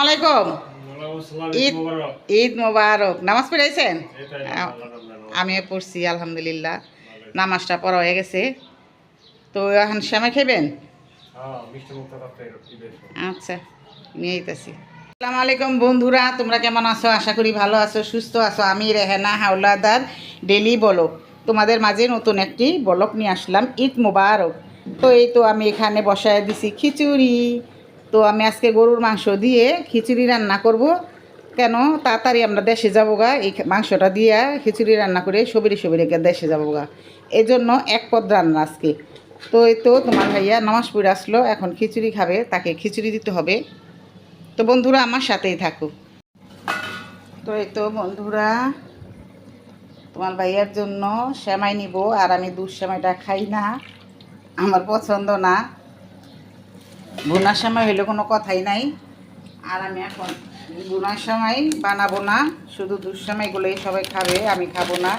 আলাইকুম। ঈদ মোবারক। নামাজ পড়েছেন? আমি পড়ছি আলহামদুলিল্লাহ। নামাজটা পড়া হয়ে গেছে, তো এখন শ্যামা খাইবেন? আচ্ছা, নিয়ে যেতেছি। আসসালামু আলাইকুম বন্ধুরা, তোমরা কেমন আছো? আশা করি ভালো আছো, সুস্থ আছো। আমি রেহেনা হাওলাদার ডেলি ব্লগ তোমাদের মাঝে নতুন একটি ব্লগ নিয়ে আসলাম। ঈদ মোবারক। তো এই তো আমি এখানে বসায় দিছি খিচুড়ি। তো আমি আজকে গরুর মাংস দিয়ে খিচুড়ি রান্না করব। কেন তাড়াতাড়ি আমরা দেশে যাবো গা, এই মাংসটা দিয়ে খিচুড়ি রান্না করে সবিরে সবিরে দেশে যাবো গা, এই জন্য এক পদ রান্না আজকে। তো এই তো তোমার ভাইয়া নামাজ পড়ে আসলো, এখন খিচুড়ি খাবে, তাকে খিচুড়ি দিতে হবে। তো বন্ধুরা আমার সাথেই থাকো। তো এই তো বন্ধুরা, তোমার ভাইয়ার জন্য সেমাই নিব, আর আমি দুধ সেমাইটা খাই না, আমার পছন্দ না। ভুনা সেমাই হইলে কোনো কথাই নাই। আর আমি এখন ভুনা সেমাই বানাবো না, শুধু দুধ সেমাইগুলোই সবাই খাবে, আমি খাবো না।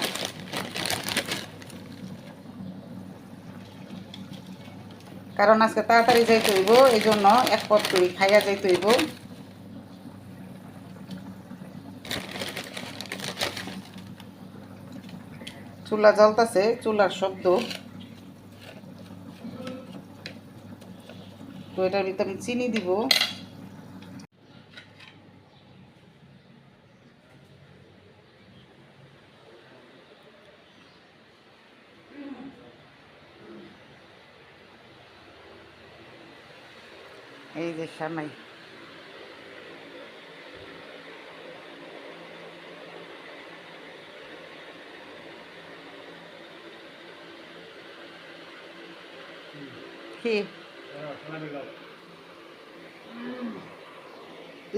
কারণ আজকে তাড়াতাড়ি যাইতে হইব, এই জন্য এক পথ করে খাইয়া যাইতে হইব। চুলা জ্বলতেছে, চুলার শব্দ। তো এটার ভিতরে আমি চিনি দিব। এই যে সেমাই, কি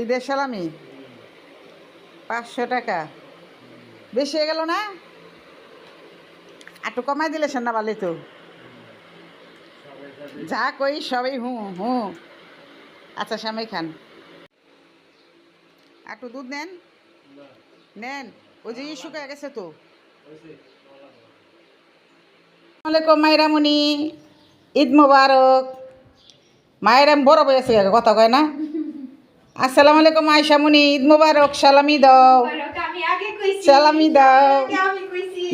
ঈদের সালামি 500 টাকা বেশি হয়ে গেল না? একটু কমাই দিলে না ভালো তো। যা কই সবাই হুঁ হুঁ। আচ্ছা সেমাই খান, একটু দুধ নেন, নেন। ওই যে শুকায় গেছে তো। আসসালামাইকুম মাইরামণি, ঈদ মোবারক। মায়েরাম বড় বয়সে কথা কয় না। আসসালামু আলাইকুম আয়সামণি, ঈদ মোবারক। সালামি দাও, সালামি দাও।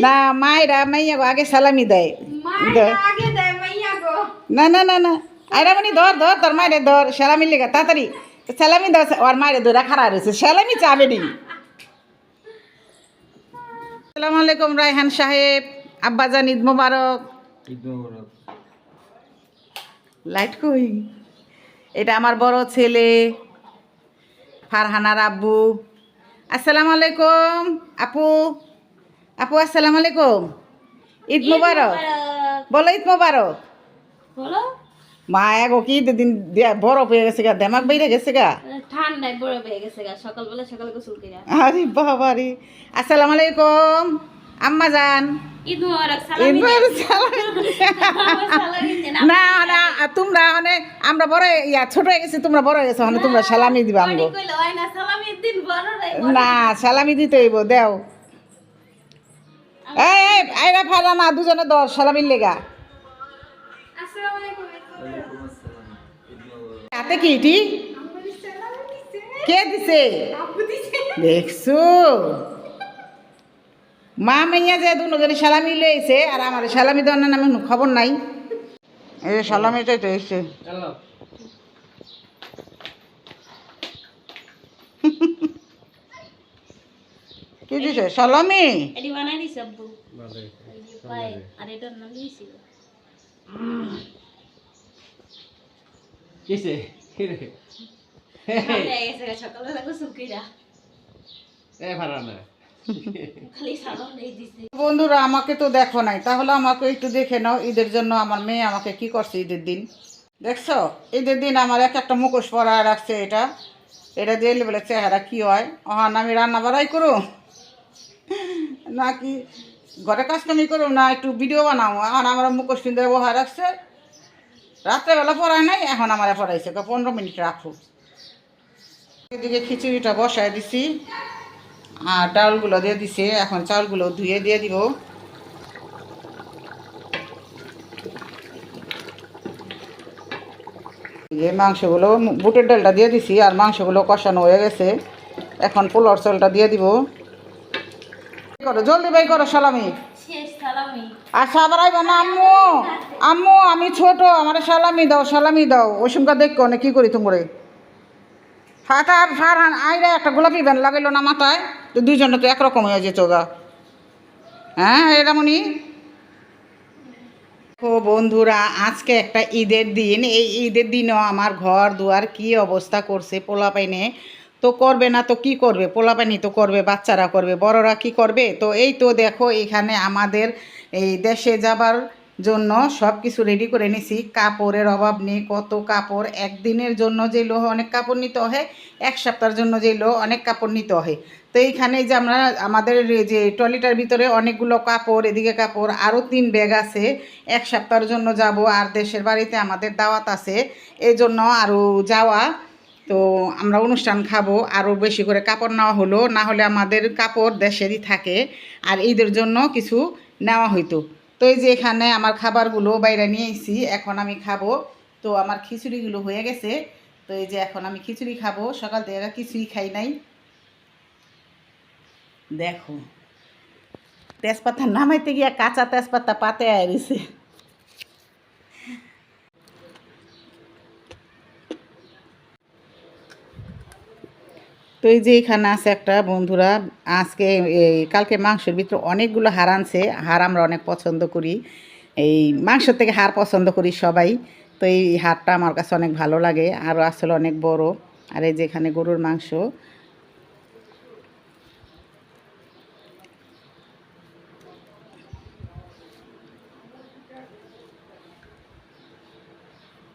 না মায়েরা মাইয়া গো আগে সালামি দেয়। না না না না, আয়রামণি ধর ধর, তোর মায়েরে ধর, সালামি লেগা তাড়াতাড়ি সালামি দাও। ওর মায়েরে ধরে খাড়া রয়েছে, সালামি চাবে নি। আসসালামু আলাইকুম রায়হান সাহেব, আব্বাজান ঈদ মোবারক। লাইট কই? এটা আমার বড় ছেলে ফারহানার আব্বু। আসসালামু আলাইকুম আপু, আপু আসসালামু আলাইকুম। ঈদ মোবারক বলো, ঈদ মোবারক বলো। মা এগো কি দিন বরফ হয়ে গেছে গা, দেমাক বাইরে গেছে গা, ঠান্ডায় বরফ হয়ে গেছে গা, সকালবেলা সকালে গোসল কইরা। আরে বাবা রে। আসসালামু আলাইকুম আম্মা জান, ঈদ মোবারক। ঈদ সালামি মোবারক। না না, তোমরা মানে আমরা বড় ছোট হয়ে গেছি, তোমরা বড় হয়ে গেছো, মানে তোমরা সালামি দিবা আমগো। না সালামি দিতে হইব, দেও। এই আইরা ফারা না, দুজনে দর সালামির লেগা। হাতে কি এটি? কে দিছে? দেখছো মা মাইয়া যে দুজনে সালামি লইছে, আর আমার সালামি দেওয়ার নামে খবর নাই। এই সালামিটাই তো এসছে। কি দিছে সালামি? এডি বানাই দিছে আব্বু। পায় আর এটার নাম দিছি। কিসে কিরে ঠান্ডা হয়ে গেছে গা, সকালবেলা গোসল কইরা। ফারানা খালি সালাম দেই দিছে। বন্ধুরা আমাকে তো দেখো নাই, তাহলে আমাকে একটু দেখে নাও। ঈদের জন্য আমার মেয়ে আমাকে কি করছে ঈদের দিন, দেখছো? ঈদের দিন আমার একটা মুখোশ পরায় রাখছে। এটা এটা দিয়ে বলে চেহারা কি হয়। ওহান আমি রান্না বাড়াই করো নাকি ঘরে কাজকামি করো, না একটু ভিডিও বানাও। এখন আমার মুখোশ কিনতে বহায় রাখছে, রাত্রেবেলা পড়ায় নাই, এখন আমার পড়াইছে 15 মিনিট রাখো। এদিকে খিচুড়িটা বসায় দিছি, আর ডালগুলো দিয়ে দিছে, এখন চাউলগুলো ধুয়ে দিয়ে দিব। মাংসগুলো বুটের ডালটা দিয়ে দিছি আর মাংসগুলো কষানো হয়ে গেছে। এখন পোলার চালটা দিয়ে দিব। করো জলদি বাই করো সালামি। শেষ সালামি। আচ্ছা আবার আইব না আম্মু, আম্মু আমি ছোট, আমার সালামি দাও, সালামি দাও। ওই সঙ্গে দেখো না কি করি তোমরে। ফাটা ফারহান আইরা একটা গোলাপি ব্যান লাগাইলো না মাথায়, তো দুইজনে তো একরকম হয়ে যেত গা। হ্যাঁ এরামনি। ও বন্ধুরা, আজকে একটা ঈদের দিন। এই ঈদের দিনও আমার ঘর দুয়ার কি অবস্থা করছে পোলাপাইনে। তো করবে না তো কি করবে, পোলাপাইনি তো করবে, বাচ্চারা করবে, বড়রা কি করবে। তো এই তো দেখো এখানে আমাদের এই দেশে যাবার জন্য সব কিছু রেডি করে নিছি। কাপড়ের অভাব নেই, কত কাপড়। একদিনের জন্য যেগুলো অনেক কাপড় নিতে হয়, এক সপ্তাহের জন্য যেগুলো অনেক কাপড় নিতে হয়। তো এইখানে যে আমরা আমাদের যে ট্রলিটার ভিতরে অনেকগুলো কাপড়, এদিকে কাপড়, আরও 3 ব্যাগ আছে। এক সপ্তাহের জন্য যাব, আর দেশের বাড়িতে আমাদের দাওয়াত আছে, এই জন্য আরও যাওয়া। তো আমরা অনুষ্ঠান খাবো, আরও বেশি করে কাপড় নেওয়া হলো, না হলে আমাদের কাপড় দেশেরই থাকে, আর ঈদের জন্য কিছু নেওয়া হইতো। তো এই যে এখানে আমার খাবারগুলো বাইরে নিয়ে এসেছি, এখন আমি খাবো। তো আমার খিচুড়িগুলো হয়ে গেছে। তো এই যে এখন আমি খিচুড়ি খাবো, সকাল থেকে কিছুই খাই নাই। দেখো তেজপাতা নামাইতে গিয়া কাঁচা তেজপাতা পাতে আইছে। তো এই যে এখানে আছে একটা বন্ধুরা, আজকে এই কালকে মাংসের ভিতরে অনেকগুলো হাড় আনছে। হাড় আমরা অনেক পছন্দ করি, এই মাংসের থেকে হাড় পছন্দ করি সবাই। তো এই হাড়টা আমার কাছে অনেক ভালো লাগে, আরও আসলে অনেক বড়। আর এই যে এখানে গরুর মাংস।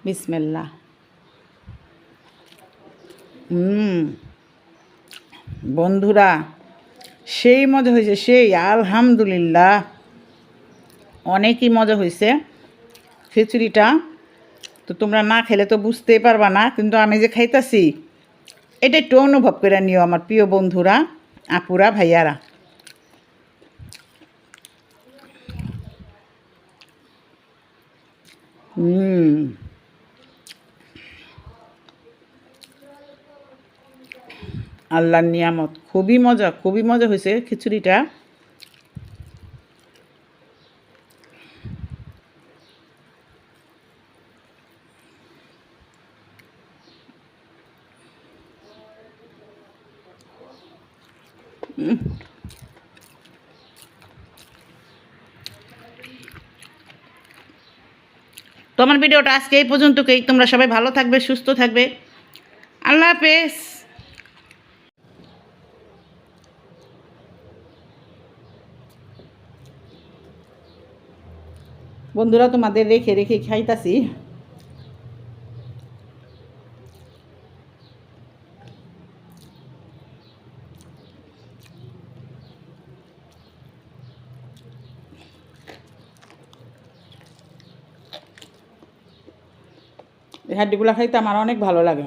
বিসমিল্লাহ। বন্ধুরা সেই মজা হয়েছে, সেই আলহামদুলিল্লাহ অনেকই মজা হয়েছে খিচুড়িটা। তো তোমরা না খেলে তো বুঝতেই পারবা না, কিন্তু আমি যে খাইতাছি এটা একটু অনুভব করে নিও আমার প্রিয় বন্ধুরা, আপুরা, ভাইয়ারা। আল্লাহর নিয়ামত, খুবই মজা হয়েছে খিচুড়িটা। তো আমার ভিডিওটা আজকে এই পর্যন্তই। তোমরা সবাই ভালো থাকবে, সুস্থ থাকবে। আল্লাহ হাফেজ। বন্ধুরা তোমাদের রেখে রেখে খাইতাছি। এই হাড্ডিগুলো খাইতে আমার অনেক ভালো লাগে।